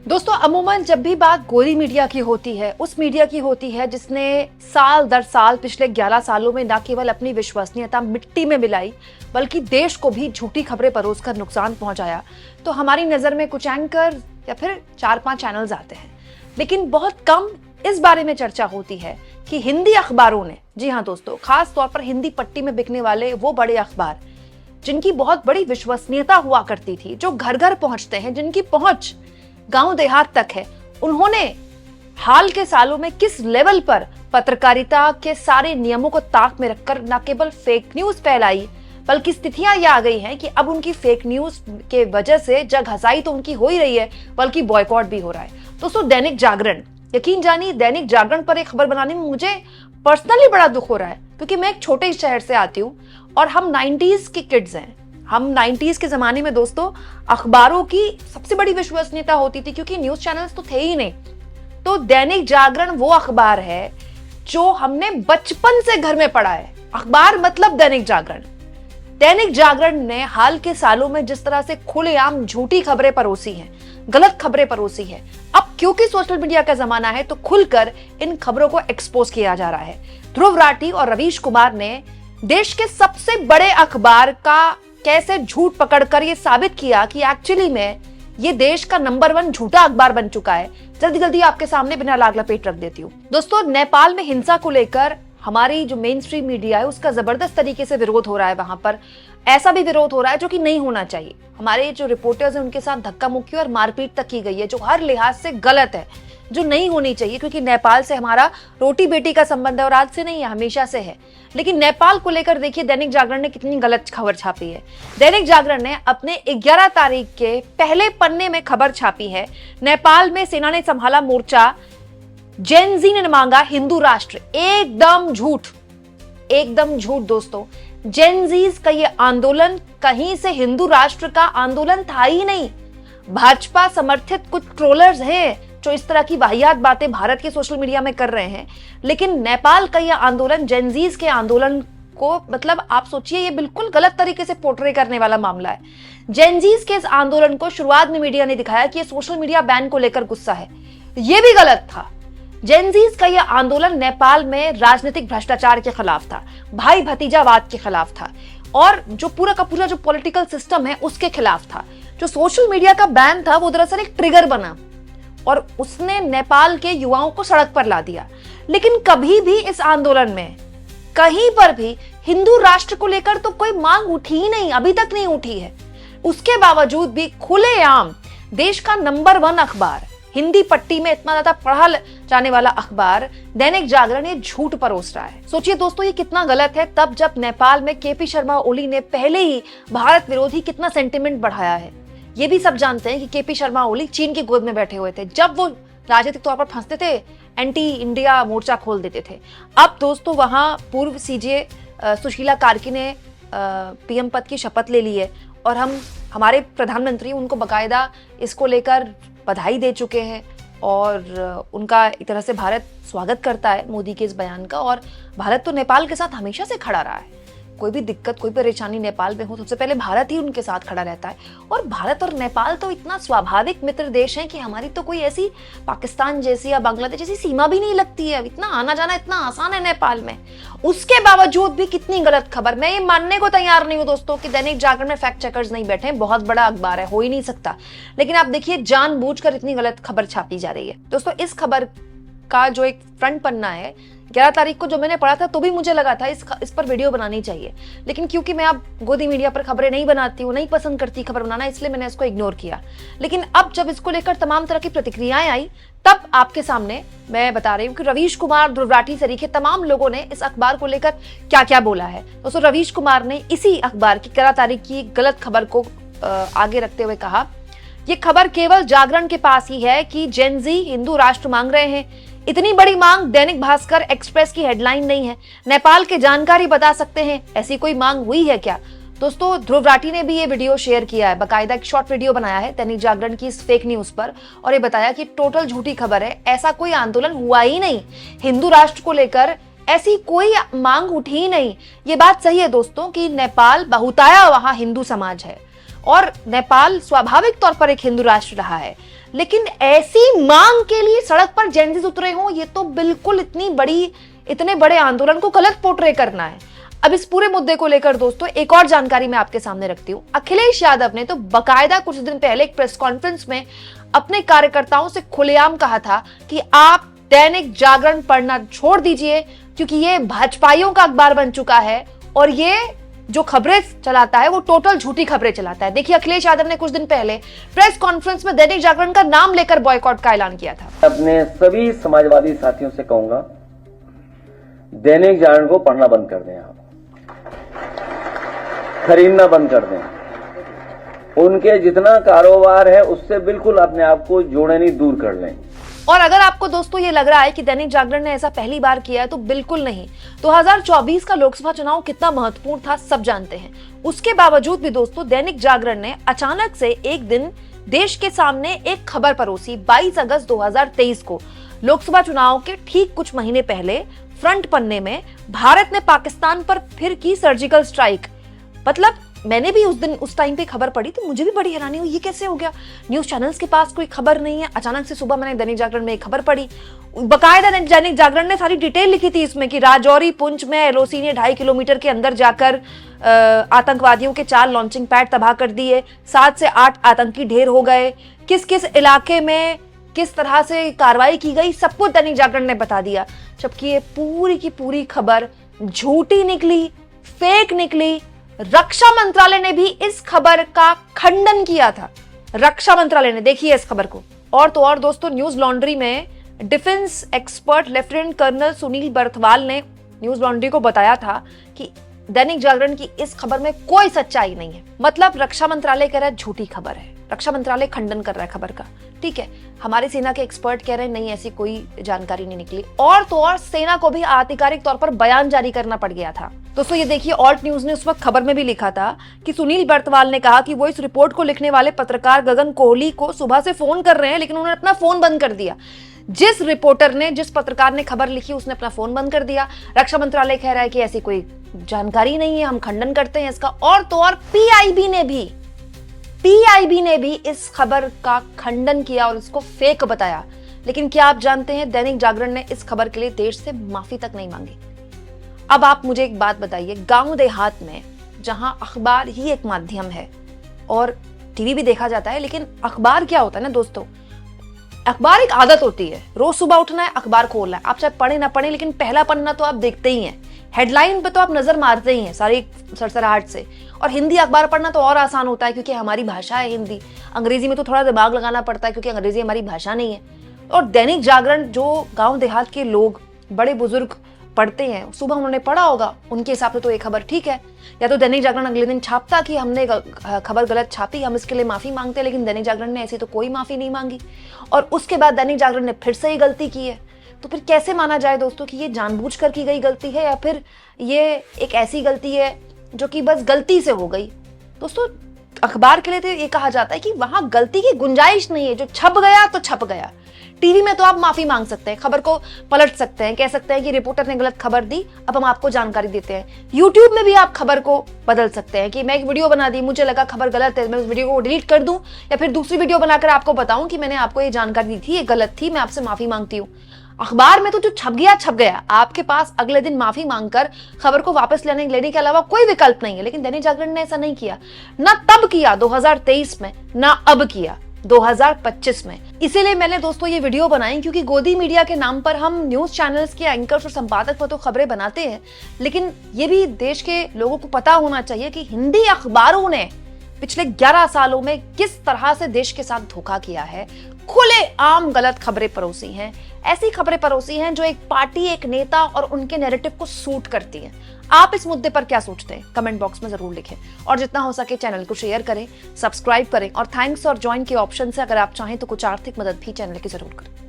दोस्तों, अमूमन जब भी बात गोरी मीडिया की होती है, उस मीडिया की होती है जिसने साल दर साल पिछले 11 सालों में न केवल अपनी विश्वसनीयता मिट्टी में मिलाई, बल्कि देश को भी झूठी खबरें परोसकर नुकसान पहुंचाया, तो हमारी नजर में कुछ एंकर या फिर 4-5 चैनल्स आते हैं। लेकिन बहुत कम इस बारे में चर्चा होती है कि हिंदी अखबारों ने, जी हाँ दोस्तों, खास तौर पर हिंदी पट्टी में बिकने वाले वो बड़े अखबार जिनकी बहुत बड़ी विश्वसनीयता हुआ करती थी, जो घर घर पहुंचते हैं, जिनकी पहुंच गांव देहात तक है, उन्होंने हाल के सालों में किस लेवल पर पत्रकारिता के सारे नियमों को ताक में रखकर न केवल फेक न्यूज फैलाई, बल्कि स्थितियां ये आ गई हैं कि अब उनकी फेक न्यूज के वजह से जग हंसाई तो उनकी हो ही रही है, बल्कि बॉयकॉट भी हो रहा है। दोस्तों, दैनिक जागरण, यकीन जानिए, दैनिक जागरण पर एक खबर बनाने में मुझे पर्सनली बड़ा दुख हो रहा है, क्योंकि मैं एक छोटे शहर से आती हूँ और हम 90s के किड्स हैं। हम 90s के जमाने में दोस्तों अखबारों की सबसे बड़ी विश्वसनीयता होती थी, क्योंकि न्यूज चैनल्स तो थे ही नहीं। तो दैनिक जागरण वो अखबार है जो हमने बचपन से घर में पढ़ा है। अखबार मतलब दैनिक जागरण। दैनिक जागरण ने हाल के सालों में जिस तरह से खुलेआम झूठी खबरें परोसी हैं, गलत खबरें परोसी है, अब क्योंकि सोशल मीडिया का जमाना है तो खुलकर इन खबरों को एक्सपोज किया जा रहा है। ध्रुव राठी और रवीश कुमार ने देश के सबसे बड़े अखबार का कैसे झूठ पकड़कर ये साबित किया कि एक्चुअली में ये देश का नंबर 1 झूठा अखबार बन चुका है। जल्दी जल्दी आपके सामने बिना लाग लपेट रख देती हूँ। दोस्तों, नेपाल में हिंसा को लेकर हमारी जो मेन स्ट्रीम मीडिया है उसका जबरदस्त तरीके से विरोध हो रहा है। वहां पर ऐसा भी विरोध हो रहा है जो कि नहीं होना चाहिए। हमारे जो रिपोर्टर्स हैं उनके साथ धक्का मुक्की और मारपीट तक की गई है, जो हर लिहाज से गलत है, जो नहीं होनी चाहिए, क्योंकि नेपाल से हमारा रोटी बेटी का संबंध है और आज से नहीं है, हमेशा से है। लेकिन नेपाल को लेकर देखिए दैनिक जागरण ने कितनी गलत खबर छापी है। दैनिक जागरण ने अपने 11 तारीख के पहले पन्ने में खबर छापी है, नेपाल में सेना ने संभाला मोर्चा, जेन जी ने मांगा हिंदू राष्ट्र। एकदम झूठ, एकदम झूठ दोस्तों। जेन जीज का ये आंदोलन कहीं से हिंदू राष्ट्र का आंदोलन था ही नहीं। भाजपा समर्थित कुछ ट्रोलर्स हैं जो इस तरह की वाहियात बातें भारत के सोशल मीडिया में कर रहे हैं, लेकिन नेपाल का यह आंदोलन जेन जीज के आंदोलन को, मतलब आप सोचिए, ये बिल्कुल गलत तरीके से पोर्ट्रे करने वाला मामला है। जेन जीज के इस आंदोलन को शुरुआत में मीडिया ने दिखाया कि ये सोशल मीडिया बैन को लेकर गुस्सा है, ये भी गलत था। जेनजीज का यह आंदोलन नेपाल में राजनीतिक भ्रष्टाचार के खिलाफ था, भाई भतीजावाद के खिलाफ था, और जो पूरा का पूरा जो पॉलिटिकल सिस्टम है उसके खिलाफ था। जो सोशल मीडिया का बैन था वो दरअसल एक ट्रिगर बना और उसने नेपाल के युवाओं को सड़क पर ला दिया। लेकिन कभी भी इस आंदोलन में कहीं पर भी हिंदू राष्ट्र को लेकर तो कोई मांग उठी ही नहीं, अभी तक नहीं उठी है। उसके बावजूद भी खुलेआम देश का नंबर 1 अखबार, हिंदी पट्टी में इतना ज्यादा पढ़ा जाने वाला अखबार दैनिक जागरण ये झूठ परोस रहा है। सोचिए दोस्तों, ये कितना गलत है, तब जब नेपाल में केपी शर्मा ओली ने पहले ही भारत विरोधी कितना सेंटिमेंट बढ़ाया है। ये भी सब जानते हैं कि केपी शर्मा ओली चीन की गोद में बैठे हुए थे, जब वो राजनीतिक तौर पर फंसते थे एंटी इंडिया मोर्चा खोल देते थे। अब दोस्तों वहां पूर्व सीजे सुशीला कार्की ने पीएम पद की शपथ ले ली है और हमारे प्रधानमंत्री उनको बकायदा इसको लेकर बधाई दे चुके हैं और उनका एक तरह से भारत स्वागत करता है मोदी के इस बयान का। और भारत तो नेपाल के साथ हमेशा से खड़ा रहा है। कोई भी दिक्कत, कोई परेशानी नेपाल में हो, सबसे पहले भारत ही उनके साथ खड़ा रहता है। और भारत और नेपाल तो इतना स्वाभाविक मित्र देश है कि हमारी तो कोई ऐसी पाकिस्तान जैसी या बांग्लादेश जैसी सीमा भी नहीं लगती है। इतना आना जाना इतना आसान है नेपाल में। उसके बावजूद भी कितनी गलत खबर। मैं ये मानने को तैयार नहीं हूं दोस्तों कि दैनिक जागरण में फैक्ट चेकर्स नहीं बैठे, बहुत बड़ा अखबार है, हो ही नहीं सकता। लेकिन आप देखिए जानबूझकर इतनी गलत खबर छापी जा रही है। दोस्तों, इस खबर का जो एक फ्रंट पन्ना है, 11 तारीख को जो मैंने पढ़ा था तो भी मुझे लगा था इस पर वीडियो बनानी चाहिए, लेकिन क्योंकि मैं अब गोदी मीडिया पर खबरें नहीं बनाती हूँ, नहीं पसंद करती खबर बनाना, इसलिए मैंने इसको इग्नोर किया। लेकिन अब जब इसको लेकर तमाम तरह की प्रतिक्रियाएं आई, तब आपके सामने मैं बता रही हूँ कि रवीश कुमार, ध्रुव राठी सरीखे तमाम लोगों ने इस अखबार को लेकर क्या क्या बोला है। दोस्तों, रवीश कुमार ने इसी अखबार की 11 तारीख की गलत खबर को आगे रखते हुए कहा, ये खबर केवल जागरण के पास ही है कि जेन जी हिंदू राष्ट्र मांग रहे हैं। इतनी बड़ी मांग दैनिक भास्कर एक्सप्रेस की हेडलाइन नहीं है। नेपाल के जानकारी बता सकते हैं, ऐसी कोई मांग हुई है क्या? दोस्तों, ध्रुव राठी ने भी ये वीडियो शेयर किया है, बाकायदा एक शॉर्ट वीडियो बनाया है दैनिक जागरण की इस फेक न्यूज पर, और ये बताया कि टोटल झूठी खबर है, ऐसा कोई आंदोलन हुआ ही नहीं, हिंदू राष्ट्र को लेकर ऐसी कोई मांग उठी ही नहीं। ये बात सही है दोस्तों कि नेपाल बहुताया वहां हिंदू समाज है, और नेपाल स्वाभाविक तौर पर एक हिंदू राष्ट्र रहा है, लेकिन ऐसी मांग के लिए सड़क पर जेनजीज उतरे हों, ये तो बिल्कुल इतने बड़े आंदोलन को गलत पोर्ट्रे करना है। अब इस पूरे मुद्दे को लेकर दोस्तों एक और जानकारी मैं आपके सामने रखती हूं। अखिलेश यादव ने तो बकायदा कुछ दिन पहले एक प्रेस कॉन्फ्रेंस में अपने कार्यकर्ताओं से खुलेआम कहा था कि आप दैनिक जागरण पढ़ना छोड़ दीजिए, क्योंकि ये भाजपाइयों का अखबार बन चुका है और ये जो खबरें चलाता है वो टोटल झूठी खबरें चलाता है। देखिए, अखिलेश यादव ने कुछ दिन पहले प्रेस कॉन्फ्रेंस में दैनिक जागरण का नाम लेकर बॉयकॉट का ऐलान किया था। अपने सभी समाजवादी साथियों से कहूंगा, दैनिक जागरण को पढ़ना बंद कर दें, आप खरीदना बंद कर दें, उनके जितना कारोबार है उससे बिल्कुल अपने आप को जोड़े नहीं, दूर कर लें। और अगर आपको दोस्तों ये लग रहा है कि दैनिक जागरण ने ऐसा पहली बार किया है, तो बिल्कुल नहीं। 2024 का लोकसभा चुनाव कितना महत्वपूर्ण था सब जानते हैं। उसके बावजूद भी दोस्तों दैनिक जागरण ने अचानक से एक दिन देश के सामने एक खबर परोसी। 22 अगस्त 2023 को लोकसभा चुनाव के ठीक कुछ महीने पहले फ्रंट पन्ने में भारत ने पाकिस्तान पर फिर की सर्जिकल स्ट्राइक। मतलब मैंने भी उस टाइम पे खबर पढ़ी तो मुझे भी बड़ी हैरानी हुई, ये कैसे हो गया? न्यूज चैनल्स के पास कोई खबर नहीं है, अचानक से सुबह मैंने दैनिक जागरण में एक खबर पढ़ी। बकायदा दैनिक जागरण ने सारी डिटेल लिखी थी इसमें कि राजौरी पुंछ में एलओसी ने 2.5 किलोमीटर के अंदर जाकर आतंकवादियों के 4 लॉन्चिंग पैड तबाह कर दिए, 7 से 8 आतंकी ढेर हो गए, किस किस इलाके में किस तरह से कार्रवाई की गई, सब कुछ दैनिक जागरण ने बता दिया। जबकि ये पूरी की पूरी खबर झूठी निकली, फेक निकली। रक्षा मंत्रालय ने भी इस खबर का खंडन किया था। रक्षा मंत्रालय ने, देखिए इस खबर को। और तो और दोस्तों, न्यूज लॉन्ड्री में defence expert lieutenant colonel Sunil Barthwal ने न्यूज लॉन्ड्री को बताया था कि दैनिक जागरण की इस खबर में कोई सच्चाई नहीं है। मतलब रक्षा मंत्रालय कह रहा है झूठी खबर है, रक्षा मंत्रालय खंडन कर रहा है खबर का। ठीक है, हमारी सेना के एक्सपर्ट कह रहे हैं नहीं, ऐसी कोई जानकारी नहीं निकली। और तो और सेना को भी आधिकारिक तौर पर बयान जारी करना पड़ गया था। दोस्तों ये देखिए, ऑल्ट न्यूज ने उस वक्त खबर में भी लिखा था कि सुनील बर्थवाल ने कहा कि वो इस रिपोर्ट को लिखने वाले पत्रकार गगन कोहली को सुबह से फोन कर रहे हैं, लेकिन उन्होंने अपना फोन बंद कर दिया। जिस पत्रकार ने खबर लिखी उसने अपना फोन बंद कर दिया। रक्षा मंत्रालय कह रहा है कि ऐसी कोई जानकारी नहीं है, हम खंडन करते हैं इसका। और तो और पीआईबी ने भी इस खबर का खंडन किया और इसको फेक बताया। लेकिन क्या आप जानते हैं, दैनिक जागरण ने इस खबर के लिए देश से माफी तक नहीं मांगी। अब आप मुझे एक बात बताइए, गांव देहात में जहां अखबार ही एक माध्यम है और टीवी भी देखा जाता है, लेकिन अखबार क्या होता है ना दोस्तों, अखबार एक आदत होती है। रोज सुबह उठना है, अखबार खोलना है। आप चाहे पढ़े ना पढ़े, लेकिन पहला पन्ना तो आप देखते ही हैं, हेडलाइन पे तो आप नजर मारते ही हैं सारी सरसराहट से। और हिंदी अखबार पढ़ना तो और आसान होता है क्योंकि हमारी भाषा है हिंदी। अंग्रेजी में तो थोड़ा दिमाग लगाना पड़ता है क्योंकि अंग्रेजी हमारी भाषा नहीं है। और दैनिक जागरण जो गांव देहात के लोग, बड़े बुजुर्ग पढ़ते हैं, सुबह उन्होंने पढ़ा होगा, उनके हिसाब से तो ये खबर ठीक है। या तो दैनिक जागरण अगले दिन छापता कि हमने खबर गलत छापी, हम इसके लिए माफी मांगते हैं, लेकिन दैनिक जागरण ने ऐसी तो कोई माफी नहीं मांगी। और उसके बाद दैनिक जागरण ने फिर से ही गलती की है। तो फिर कैसे माना जाए दोस्तों कि ये जानबूझकर की गई गलती है या फिर ये एक ऐसी गलती है जो कि बस गलती से हो गई? दोस्तों अखबार के लिए तो ये कहा जाता है कि वहां गलती की गुंजाइश नहीं है, जो छप गया तो छप गया। टीवी में तो आप माफी मांग सकते हैं, खबर को पलट सकते हैं, कह सकते हैं कि रिपोर्टर ने गलत खबर दी, अब हम आपको जानकारी देते हैं। यूट्यूब में भी आप खबर को बदल सकते हैं कि मैं एक वीडियो बना दी, मुझे लगा खबर गलत है, मैं उस वीडियो को डिलीट कर दूं या फिर दूसरी वीडियो बनाकर आपको बताऊं कि मैंने आपको ये जानकारी दी थी, ये गलत थी, मैं आपसे माफी मांगती हूँ। अखबार में तो जो छप गया, आपके पास अगले दिन माफी मांगकर खबर को वापस लेने के अलावा कोई विकल्प नहीं है। लेकिन दैनिक जागरण ने ऐसा नहीं किया, ना तब किया 2023 में, ना अब किया 2025 में। इसीलिए मैंने दोस्तों ये वीडियो बनाई, क्योंकि गोदी मीडिया के नाम पर हम न्यूज चैनल्स के एंकर्स और संपादक पर तो खबरें बनाते हैं, लेकिन ये भी देश के लोगों को पता होना चाहिए कि हिंदी अखबारों ने पिछले 11 सालों में किस तरह से देश के साथ धोखा किया है। खुले आम गलत खबरें परोसी हैं, ऐसी खबरें परोसी हैं जो एक पार्टी, एक नेता और उनके नैरेटिव को सूट करती हैं। आप इस मुद्दे पर क्या सोचते हैं? कमेंट बॉक्स में जरूर लिखें और जितना हो सके चैनल को शेयर करें, सब्सक्राइब करें और थैंक्स और ज्वाइन के ऑप्शन से अगर आप चाहें तो कुछ आर्थिक मदद भी चैनल की जरूर करें।